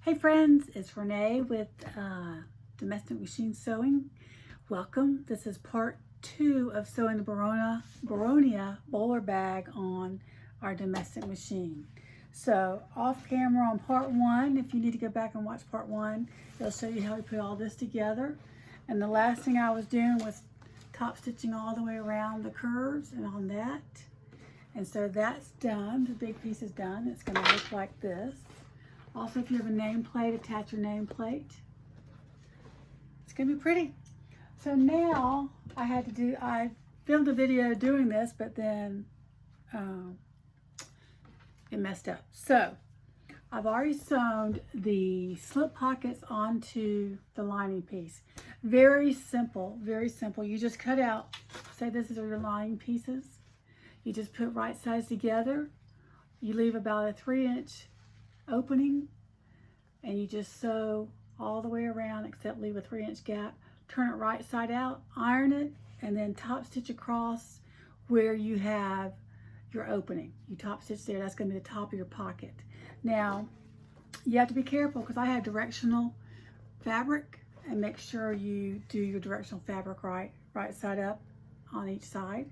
Hey friends, it's Renee with Domestic Machine Sewing. Welcome. This is part 2 of sewing the Boronia bowler bag on our domestic machine. So off camera on part 1, if you need to go back and watch part 1, it'll show you how we put all this together. And the last thing I was doing was top stitching all the way around the curves and on that. And so that's done. The big piece is done. It's going to look like this. Also, if you have a nameplate, attach your nameplate. It's gonna be pretty. So now I filmed a video doing this, but then it messed up. So I've already sewn the slip pockets onto the lining piece. Very simple, very simple. You just cut out, say this is your lining pieces. You just put right sides together. You leave about a 3-inch opening and you just sew all the way around except leave a 3-inch gap. Turn it right side out, iron it, and then top stitch across where you have your opening. You top stitch there, that's gonna be the top of your pocket. Now, you have to be careful because I have directional fabric, and make sure you do your directional fabric right side up on each side,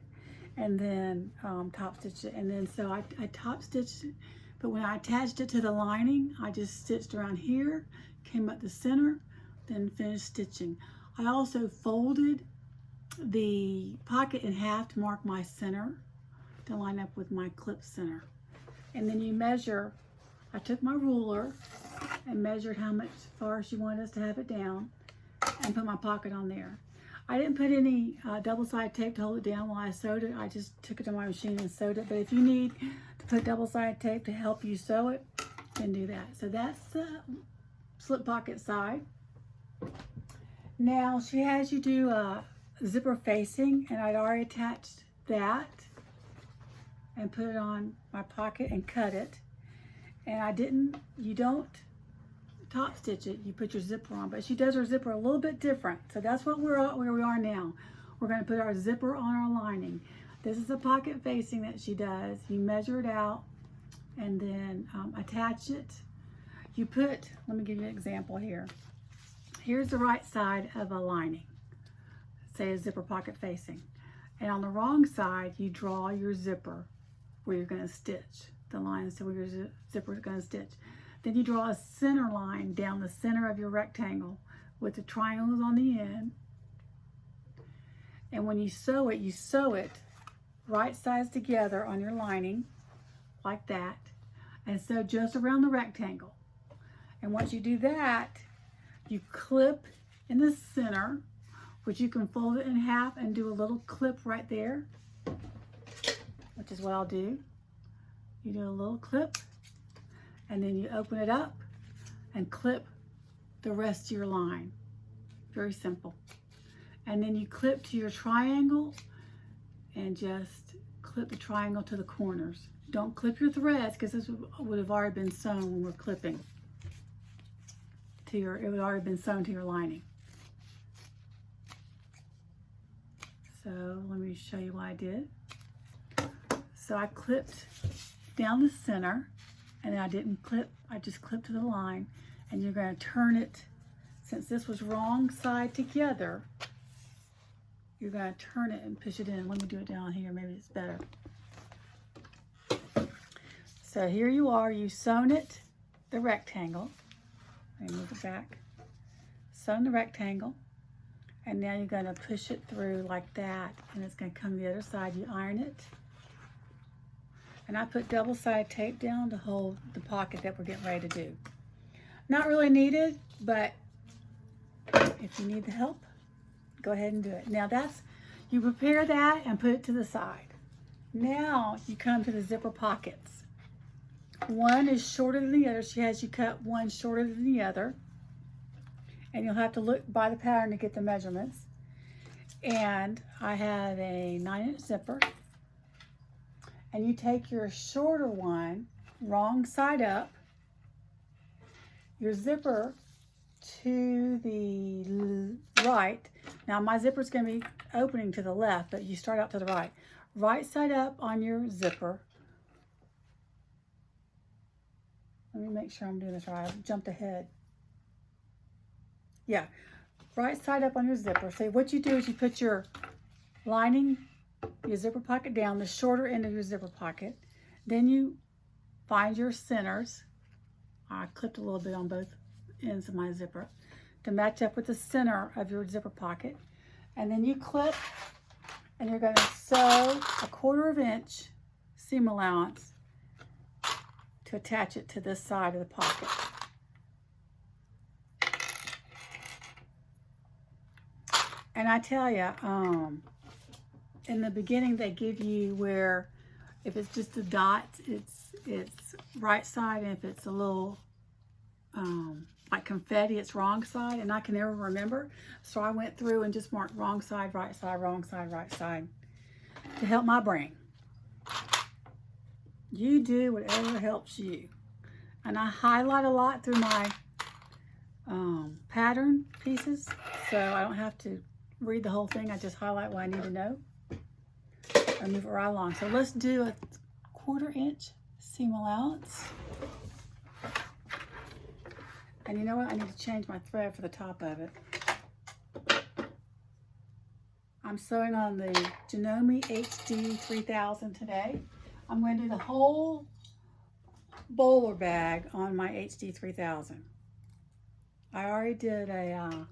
and then top stitch it. And then so I top stitched it. But when I attached it to the lining, I just stitched around here, came up the center, then finished stitching. I also folded the pocket in half to mark my center, to line up with my clip center. And then you measure, I took my ruler and measured how much far she wanted us to have it down and put my pocket on there. I didn't put any double-sided tape to hold it down while I sewed it. I just took it to my machine and sewed it. But if you need to put double-sided tape to help you sew it, then do that. So that's the slip pocket side. Now she has you do a zipper facing, and I'd already attached that and put it on my pocket and cut it. And you don't top stitch it, you put your zipper on, but she does her zipper a little bit different. So that's what where we are now. We're going to put our zipper on our lining. This is the pocket facing that she does. You measure it out and then attach it. You put, let me give you an example here. Here's the right side of a lining, say a zipper pocket facing. And on the wrong side, you draw your zipper where you're going to stitch the lines to where your zipper is going to stitch. Then you draw a center line down the center of your rectangle with the triangles on the end. And when you sew it right sides together on your lining, like that, and sew just around the rectangle. And once you do that, you clip in the center, which you can fold it in half and do a little clip right there, which is what I'll do. You do a little clip, and then you open it up and clip the rest of your line. Very simple. And then you clip to your triangle and just clip the triangle to the corners. Don't clip your threads because this would have already been sewn when we're clipping. It would have already been sewn to your lining. So let me show you what I did. So I clipped down the center, and then I didn't clip, I just clipped to the line. And you're going to turn it, since this was wrong side together, you're going to turn it and push it in. Let me do it down here, maybe it's better. So here you are, you've sewn it, the rectangle. Let me move it back. Sewn the rectangle, and now you're going to push it through like that, and it's going to come to the other side. You iron it. And I put double-sided tape down to hold the pocket that we're getting ready to do. Not really needed, but if you need the help, go ahead and do it. Now you prepare that and put it to the side. Now you come to the zipper pockets. One is shorter than the other. She has you cut one shorter than the other. And you'll have to look by the pattern to get the measurements. And I have a 9-inch zipper. And you take your shorter one, wrong side up, your zipper to the right. Now my zipper is going to be opening to the left, but you start out to the right. Right side up on your zipper. Let me make sure I'm doing this right. I jumped ahead. Yeah, right side up on your zipper. So what you do is you put your lining, your zipper pocket down, the shorter end of your zipper pocket. Then you find your centers. I clipped a little bit on both ends of my zipper to match up with the center of your zipper pocket. And then you clip, and you're going to sew a 1/4 inch seam allowance to attach it to this side of the pocket. And I tell you, in the beginning they give you where, if it's just a dot, it's right side, and if it's a little like confetti, it's wrong side, and I can never remember. So I went through and just marked wrong side, right side, wrong side, right side to help my brain. You do whatever helps you. And I highlight a lot through my pattern pieces, so I don't have to read the whole thing. I just highlight what I need to know and move it right along. So let's do a 1/4 inch seam allowance. And you know what? I need to change my thread for the top of it. I'm sewing on the Janome HD 3000 today. I'm going to do the whole bowler bag on my HD 3000. I already did a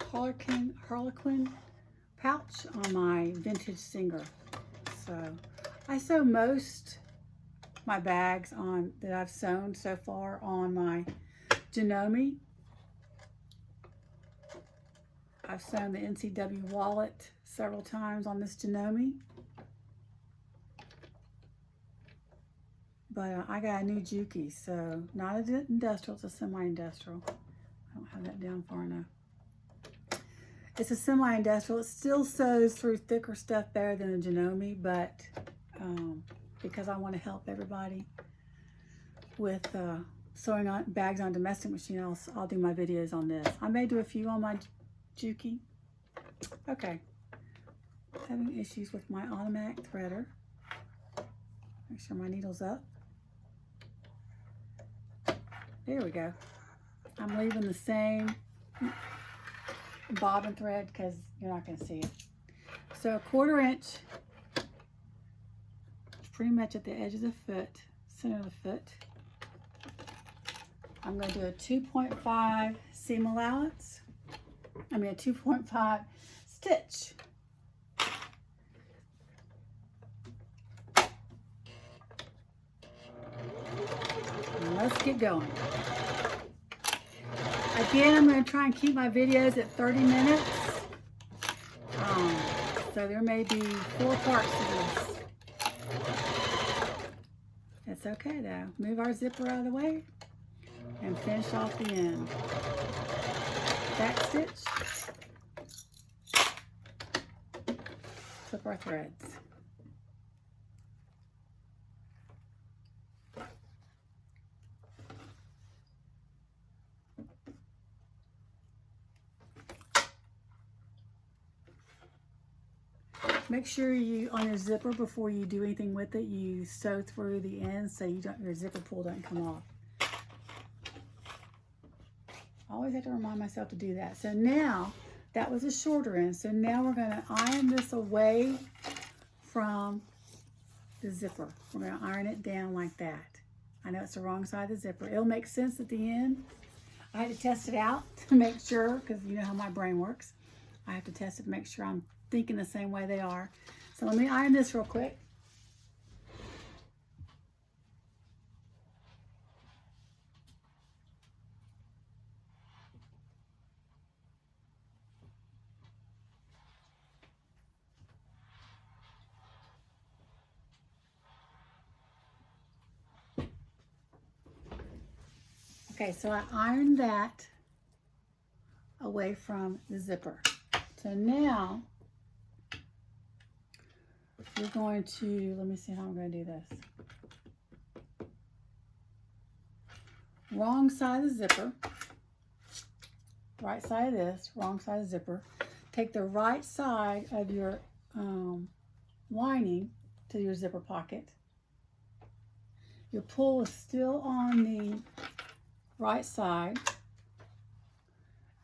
Harlequin pouch on my vintage Singer. So I sew most my bags on that I've sewn so far on my Janome. I've sewn the NCW wallet several times on this Janome. But I got a new Juki, so not an industrial, it's a semi-industrial. I don't have that down far enough. It's a semi-industrial. It still sews through thicker stuff better than a Janome, but because I want to help everybody with sewing on bags on domestic machine, I'll do my videos on this. I may do a few on my Juki. Okay. Having issues with my automatic threader. Make sure my needle's up. There we go. I'm leaving the same bobbin thread because you're not going to see it. So 1/4 inch, pretty much at the edge of the foot, center of the foot. I'm going to do a 2.5 seam allowance. I mean a 2.5 stitch. And let's get going. Again, I'm going to try and keep my videos at 30 minutes. So there may be 4 parts to this. It's okay though. Move our zipper out of the way and finish off the end. Back stitch. Flip our threads. Make sure you, on your zipper, before you do anything with it, you sew through the ends so you don't, your zipper pull doesn't come off. I always have to remind myself to do that. So now, that was a shorter end. So now we're going to iron this away from the zipper. We're going to iron it down like that. I know it's the wrong side of the zipper. It'll make sense at the end. I had to test it out to make sure, because you know how my brain works. I have to test it to make sure I'm thinking the same way they are. So let me iron this real quick. Okay, so I ironed that away from the zipper. So now we're going to, let me see how I'm going to do this. Wrong side of the zipper, right side of this, wrong side of the zipper. Take the right side of your lining to your zipper pocket Your pull is still on the right side,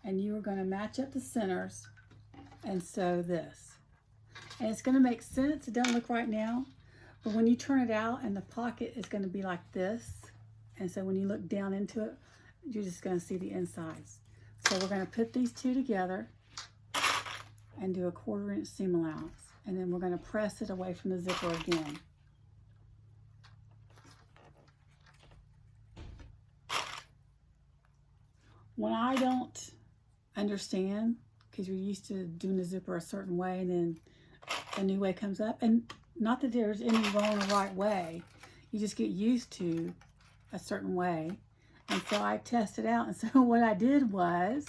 and you are going to match up the centers and sew this. And it's going to make sense. It doesn't look right now, but when you turn it out, and the pocket is going to be like this, and so when you look down into it, you're just going to see the insides. So we're going to put these two together and do a 1/4 inch seam allowance, and then we're going to press it away from the zipper again. When I don't understand, because you're used to doing the zipper a certain way and then a new way comes up, and not that there's any wrong or right way, you just get used to a certain way. And so I tested out, and so what I did was,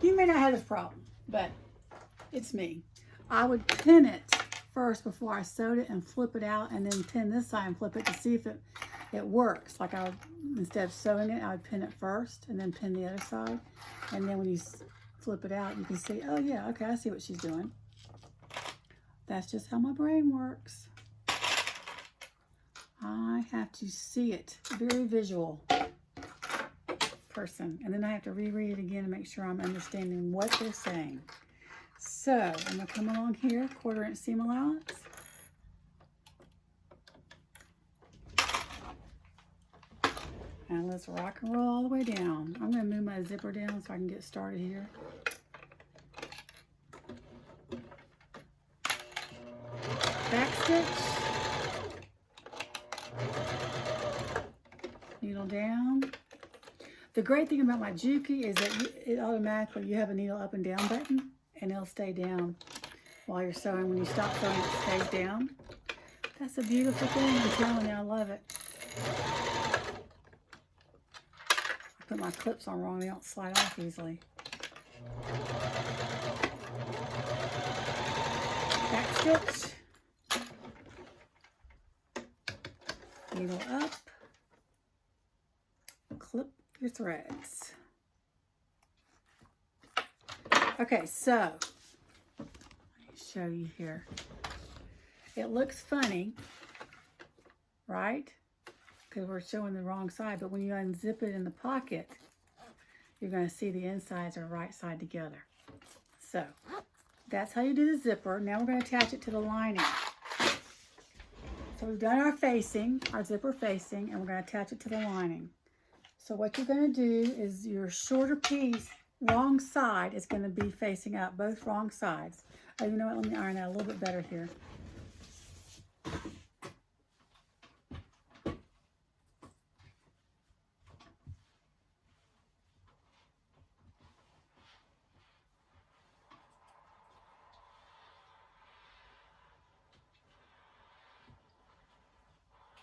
you may not have this problem, but it's me. I would pin it first before I sewed it and flip it out, and then pin this side and flip it to see if it works. Like I would, instead of sewing it, I would pin it first and then pin the other side. And then when you flip it out, you can see, oh yeah, okay, I see what she's doing. That's just how my brain works. I have to see it, very visual person. And then I have to reread it again to make sure I'm understanding what they're saying. So I'm gonna come along here, 1/4 inch seam allowance. And let's rock and roll all the way down. I'm gonna move my zipper down so I can get started here. Back stitch. Needle down. The great thing about my Juki is that it automatically, you have a needle up and down button, and it'll stay down while you're sewing. When you stop sewing, it stays down. That's a beautiful thing. I'm telling you, I love it. I put my clips on wrong, they don't slide off easily. Back stitch. Needle up. Clip your threads. Okay, so let me show you here. It looks funny, right? Because we're showing the wrong side, but when you unzip it in the pocket, you're going to see the insides are right side together. So that's how you do the zipper. Now we're going to attach it to the lining. So we've done our facing, our zipper facing, and we're going to attach it to the lining. So what you're going to do is your shorter piece, wrong side, is going to be facing up, both wrong sides. Oh, you know what? Let me iron that a little bit better here.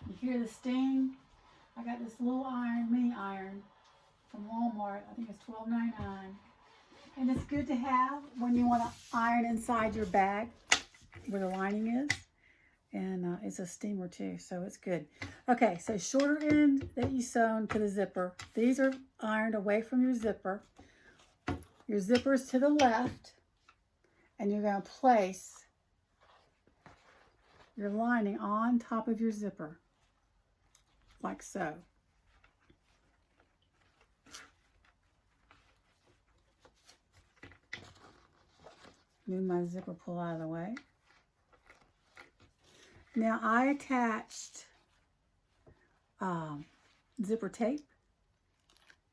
You hear the sting? I got this little iron, mini iron from Walmart. I think it's $12.99. And it's good to have when you want to iron inside your bag where the lining is. And it's a steamer too, so it's good. Okay, so shorter end that you sewn to the zipper. These are ironed away from your zipper. Your zipper's to the left. And you're going to place your lining on top of your zipper. Like so. Move my zipper pull out of the way. Now I attached zipper tape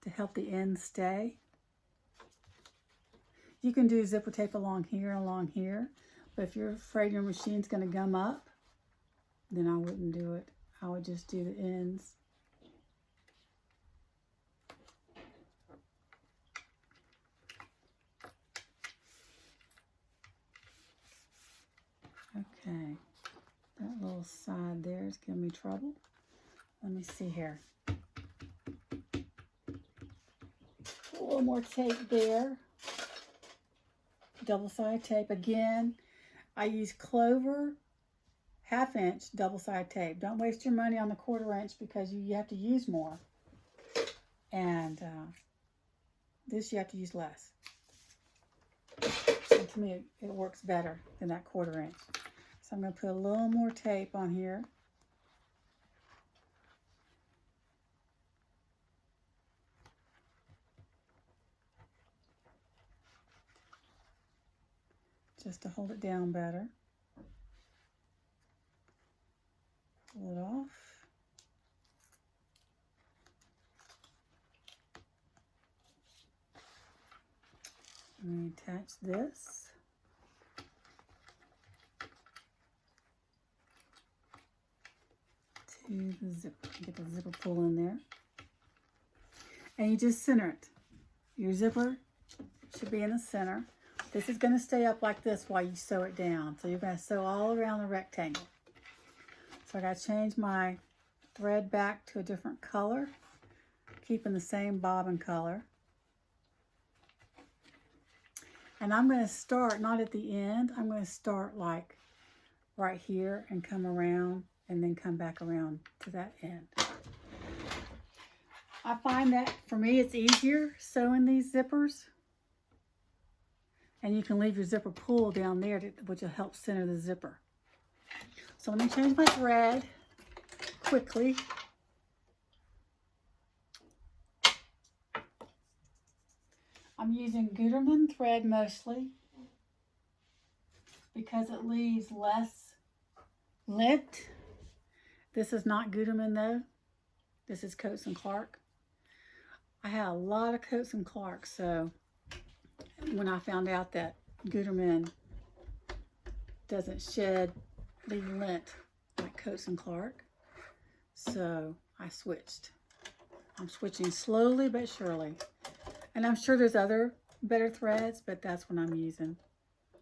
to help the ends stay. You can do zipper tape along here, but if you're afraid your machine's going to gum up, then I wouldn't do it. I would just do the ends. Okay, that little side there is giving me trouble. Let me see here. A little more tape there. Double-sided tape. Again, I use Clover 1/2 inch double-sided tape. Don't waste your money on the 1/4 inch because you have to use more. And this you have to use less. And to me, it works better than that 1/4 inch. So I'm going to put a little more tape on here. just to hold it down better. Pull it off. And attach this. To the zipper. Get the zipper pull in there. And you just center it. Your zipper should be in the center. This is going to stay up like this while you sew it down. So you're going to sew all around the rectangle. So I got to change my thread back to a different color, keeping the same bobbin color. And I'm going to start, not at the end, I'm going to start like right here and come around and then come back around to that end. I find that for me it's easier sewing these zippers. And you can leave your zipper pull down there, which will help center the zipper. So let me change my thread quickly. I'm using Gutermann thread mostly because it leaves less lint. This is not Gutermann though. This is Coats & Clark. I had a lot of Coats & Clark, so when I found out that Gutermann doesn't shed, leave lint like Coats & Clark, so I switched. I'm switching slowly but surely. And I'm sure there's other better threads, but that's what I'm using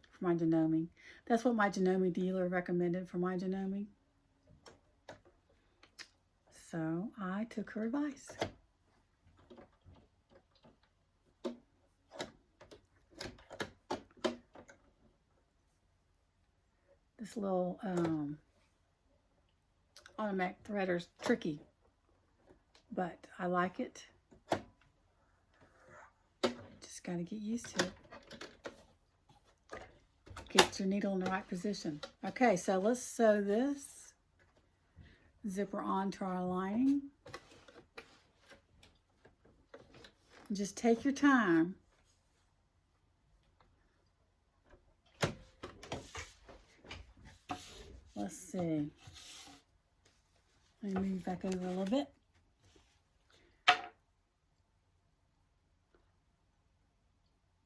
for my Janome. That's what my Janome dealer recommended for my Janome. So I took her advice. This little automatic threader's tricky, but I like it. Just got to get used to it. Get your needle in the right position. Okay, so let's sew this zipper onto our lining. Just take your time. Let's see. Let me move back over a little bit.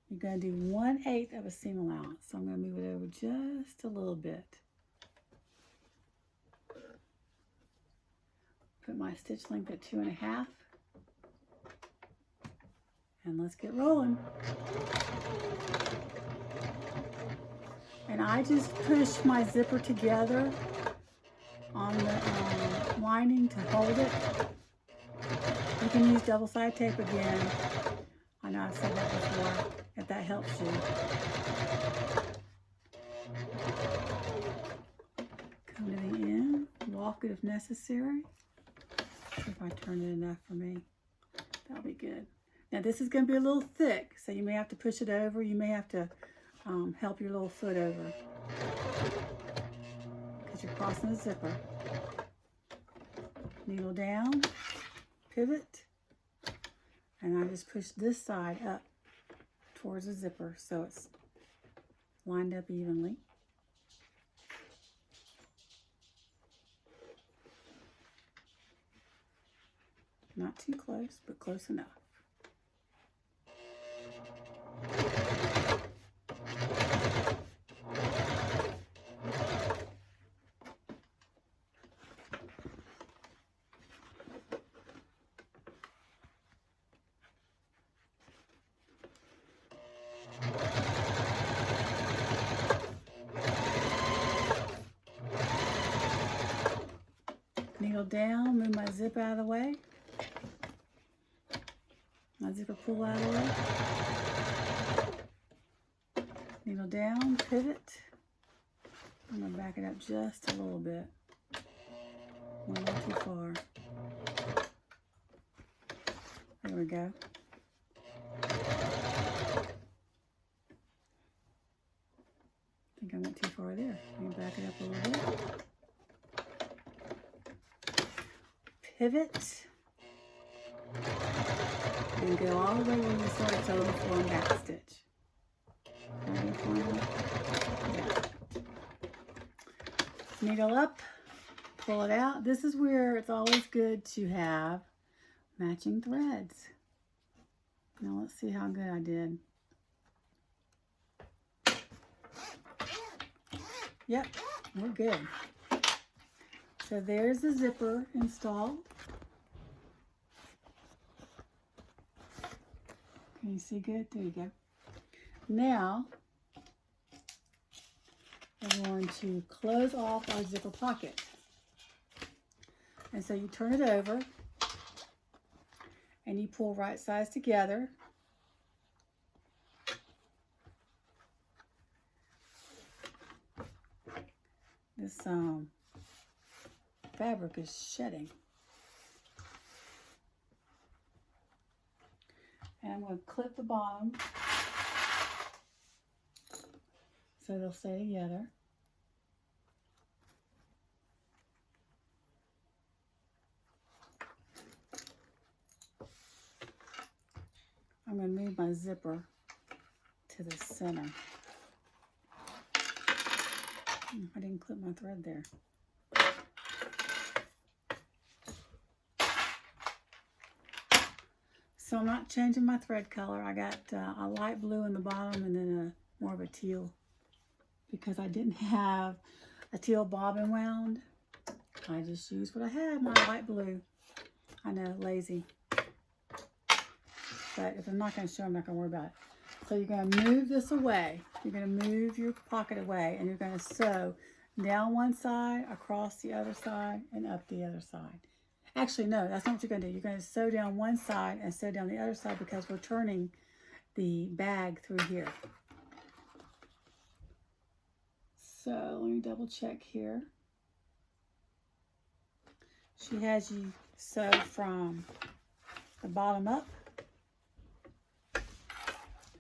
You're going to do 1/8 of a seam allowance. So I'm going to move it over just a little bit. Put my stitch length at 2.5. And let's get rolling. And I just push my zipper together on the lining to hold it. You can use double-sided tape again. I know I've said that before, if that helps you. Come to the end, walk it if necessary. See if I turn it enough for me. That'll be good. Now this is going to be a little thick, so you may have to push it over. You may have to help your little foot over because you're crossing the zipper. Needle down, pivot, and I just push this side up towards the zipper so it's lined up evenly. Not too close, but close enough. Needle down, move my zip out of the way. My zipper pull out of the way. Needle down, pivot. I'm going to back it up just a little bit. Went a little too far. There we go. I think I went too far there. Let me back it up a little bit. Pivot. And go all the way when you start sewing the form back stitch. Needle up, pull it out. This is where it's always good to have matching threads. Now let's see how good I did. Yep, we're good. So there's the zipper installed. Can you see good? There you go. Now, we're going to close off our zipper pocket. And so you turn it over and you pull right sides together. This fabric is shedding. And I'm going to clip the bottom so they'll stay together. I'm going to move my zipper to the center. I didn't clip my thread there. So I'm not changing my thread color. I got a light blue in the bottom and then more of a teal because I didn't have a teal bobbin wound. I just used what I had, my light blue. I know, lazy. But if I'm not going to show, I'm not going to worry about it. So you're going to move this away. You're going to move your pocket away and you're going to sew down one side, across the other side, and up the other side. Actually, no, that's not what you're going to do. You're going to sew down one side and sew down the other side because we're turning the bag through here. So let me double check here. She has you sew from the bottom up.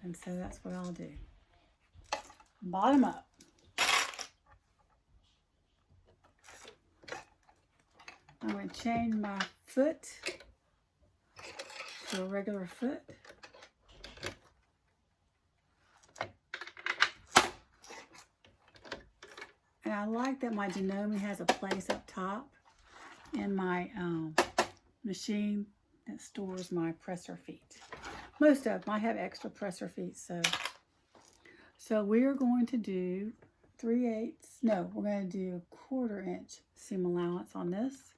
And so that's what I'll do. Bottom up. I'm going to change my foot to a regular foot. And I like that my Janome has a place up top in my machine that stores my presser feet. Most of them, I have extra presser feet, so we're going to do 3/8, no, we're going to do 1/4 inch seam allowance on this.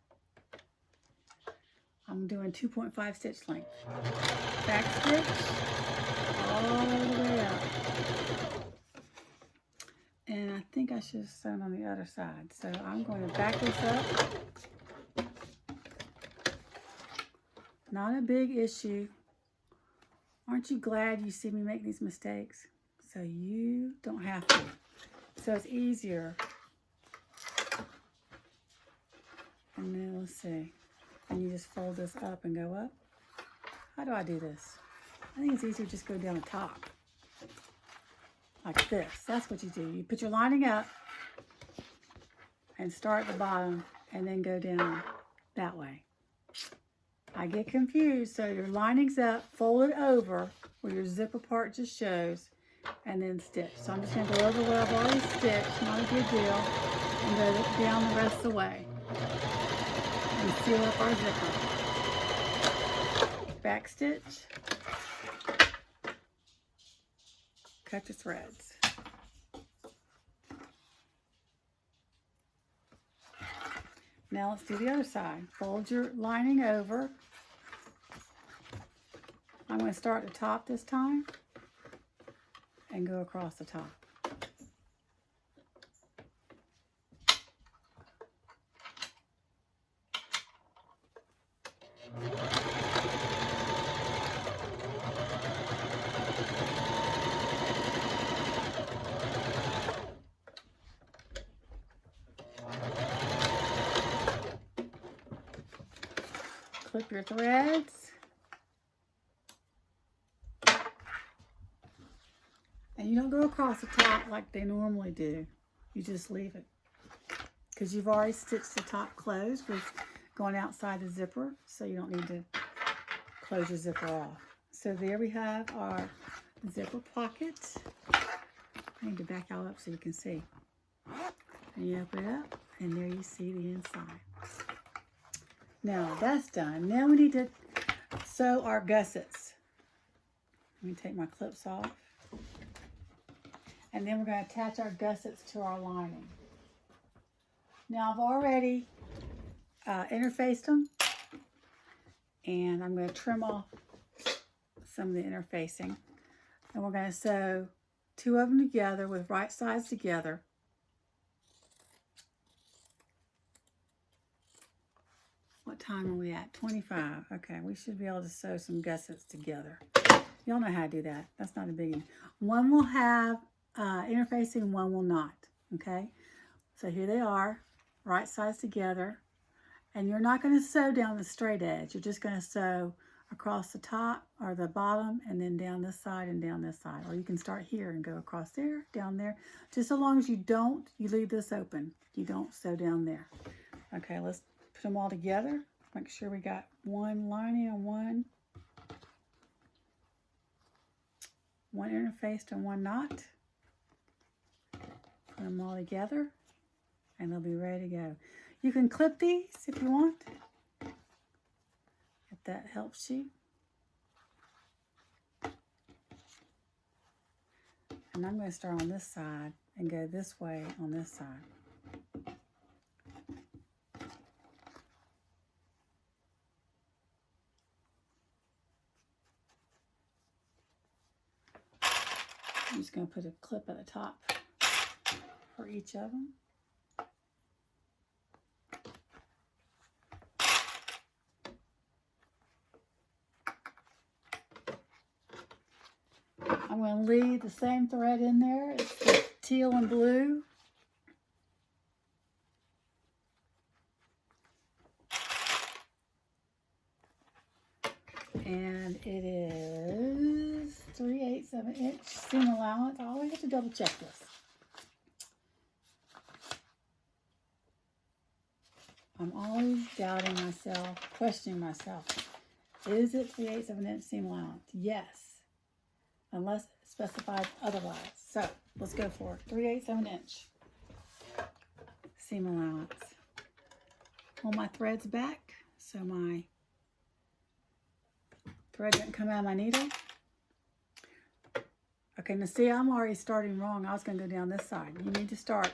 I'm doing 2.5 stitch length. Back stitch all the way up. And I think I should have sewn on the other side. So I'm going to back this up. Not a big issue. Aren't you glad you see me make these mistakes? So you don't have to. So it's easier. And then let's see. And you just fold this up and go up. How do I do this? I think it's easier to just go down the top. Like this. That's what you do. You put your lining up and start at the bottom and then go down that way. I get confused, so your lining's up, fold it over where your zipper part just shows, and then stitch. So I'm just going to go over what I've already stitched, not a big deal, and go down the rest of the way. And seal up our zipper. Back stitch. Cut your threads. Now let's do the other side. Fold your lining over. I'm going to start at the top this time and go across the top. Clip your threads. And you don't go across the top like they normally do. You just leave it. Because you've already stitched the top closed with going outside the zipper, so you don't need to close your zipper off. So there we have our zipper pocket. I need to back out up so you can see. And you open it up And there you see the inside. Now that's done. Now we need to sew our gussets. Let me take my clips off. And then we're going to attach our gussets to our lining. Now I've already interfaced them. And I'm going to trim off some of the interfacing. And we're going to sew 2 of them together with right sides together. What time are we at? 25. Okay, we should be able to sew some gussets together. Y'all know how to do that. That's not a biggie. One will have interfacing, one will not. Okay, so here they are, right sides together. And you're not going to sew down the straight edge. You're just going to sew across the top or the bottom and then down this side and down this side. Or you can start here and go across there, down there. Just so long as you leave this open. You don't sew down there. Okay, let's put them all together. Make sure we got one lining and one interfaced and one not. Put them all together and they'll be ready to go. You can clip these if you want, if that helps you. And I'm going to start on this side and go this way on this side. I'm just going to put a clip at the top for each of them. I'm going to leave the same thread in there. It's the teal and blue. And it is 3/8 of an inch seam allowance. I always have to double check this. I'm always doubting myself, questioning myself. Is it 3/8 of an inch seam allowance? Yes. Unless it specifies otherwise. So let's go for it. 3/8 of an inch seam allowance. Pull my threads back so my thread doesn't come out of my needle. Okay, now see, I'm already starting wrong. I was going to go down this side. You need to start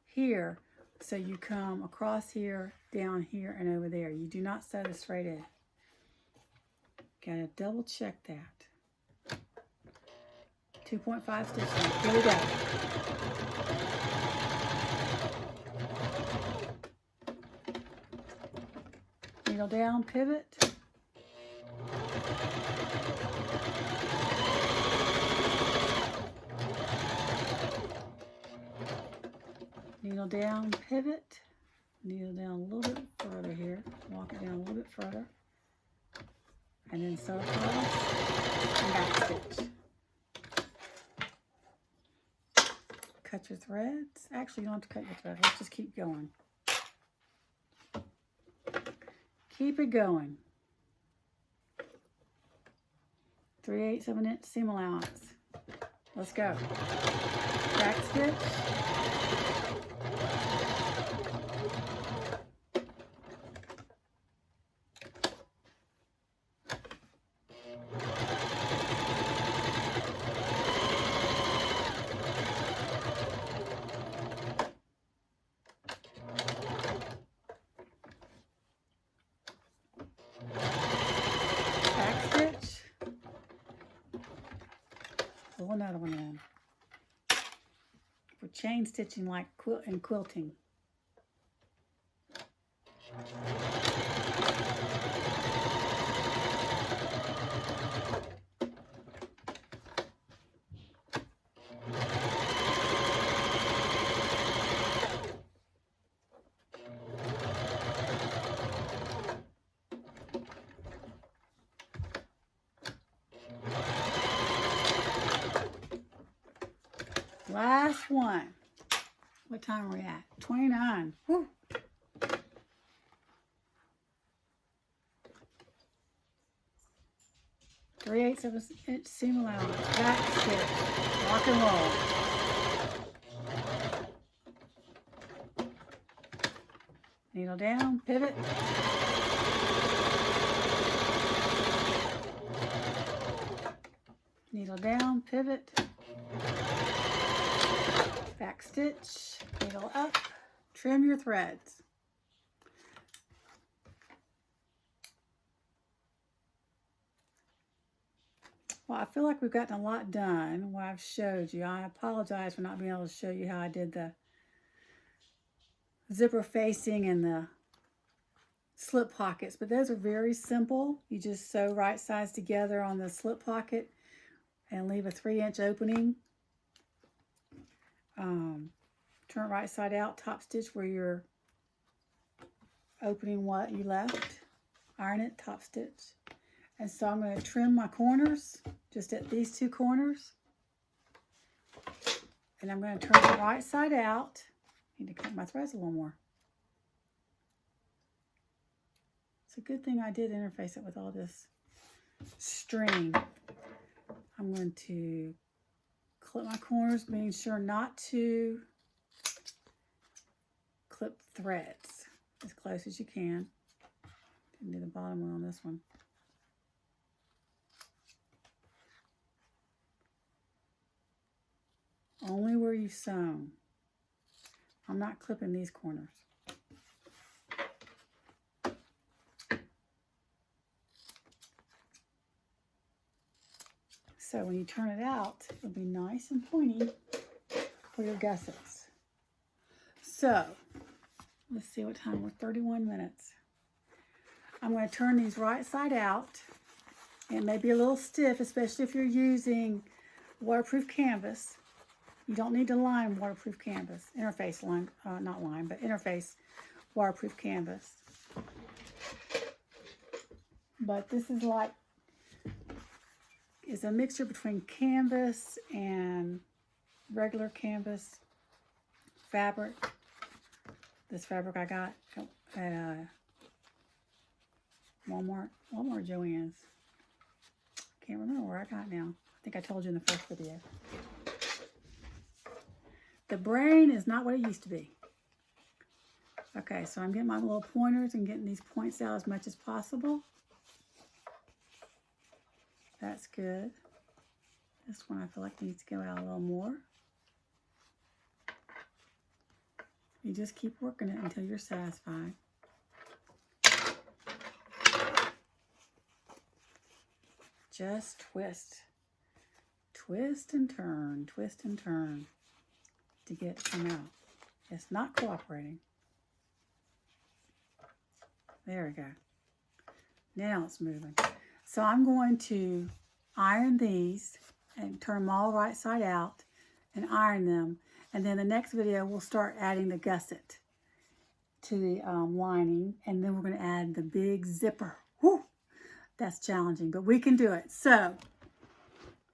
here so you come across here, down here, and over there. You do not sew the straight edge. Gotta double check that. 2.5 stitches. Here we go. Needle down, pivot. Needle down, pivot. Needle down a little bit further here. Walk it down a little bit further. And then sew across and back stitch. Cut your threads. Actually, you don't have to cut your threads. Let's just keep going. Keep it going. 3/8 of an inch seam allowance. Let's go. Back stitch. Pull another one in. For chain stitching like quilting. Last one. What time are we at? 29. Whew. Three-eighths of an inch seam allowance. Back stitch. Rock and roll. needle down, pivot. Needle down, pivot. Back stitch, needle up, trim your threads. Well, I feel like we've gotten a lot done, what I've showed you. I apologize for not being able to show you how I did the zipper facing and the slip pockets, but those are very simple. You just sew right sides together on the slip pocket and leave a 3-inch opening. Turn right side out, top stitch where you're opening what you left. Iron it, top stitch. And so I'm going to trim my corners, just at these 2 corners. And I'm going to turn the right side out. I need to cut my threads a little more. It's a good thing I did interface it with all this string. I'm going to clip my corners, being sure not to clip threads as close as you can. Didn't do the bottom one on this one. Only where you've sewn. I'm not clipping these corners. So when you turn it out, it'll be nice and pointy for your gussets. So, let's see what time, we're 31 minutes. I'm going to turn these right side out. It may be a little stiff, especially if you're using waterproof canvas. You don't need to line waterproof canvas, interface line, not line, but interface waterproof canvas. But this is like, is a mixture between canvas and regular canvas fabric. This fabric I got at Walmart or Joann's. Can't remember where I got now. I think I told you in the first video. The brain is not what it used to be. Okay, so I'm getting my little pointers and getting these points out as much as possible. That's good. This one I feel like needs to go out a little more. You just keep working it until you're satisfied. Just twist. Twist and turn, twist and turn to get it to come out. It's not cooperating. There we go. Now it's moving. So I'm going to iron these and turn them all right side out and iron them. And then the next video, we'll start adding the gusset to the lining. And then we're going to add the big zipper. Whew! That's challenging, but we can do it. So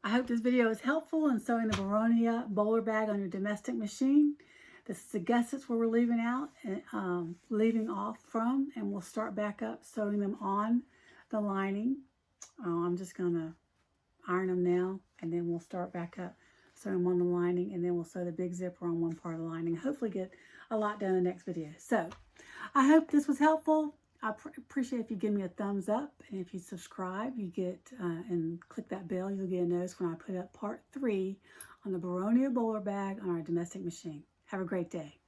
I hope this video is helpful in sewing the Boronia bowler bag on your domestic machine. This is the gussets where we're leaving out and leaving off from, and we'll start back up sewing them on the lining. I'm just going to iron them now, and then we'll start back up sewing them on the lining, and then we'll sew the big zipper on one part of the lining. Hopefully get a lot done in the next video. So I hope this was helpful. I appreciate if you give me a thumbs up, and if you subscribe, you get and click that bell, you'll get a notice when I put up part 3 on the Boronia bowler bag on our domestic machine. Have a great day.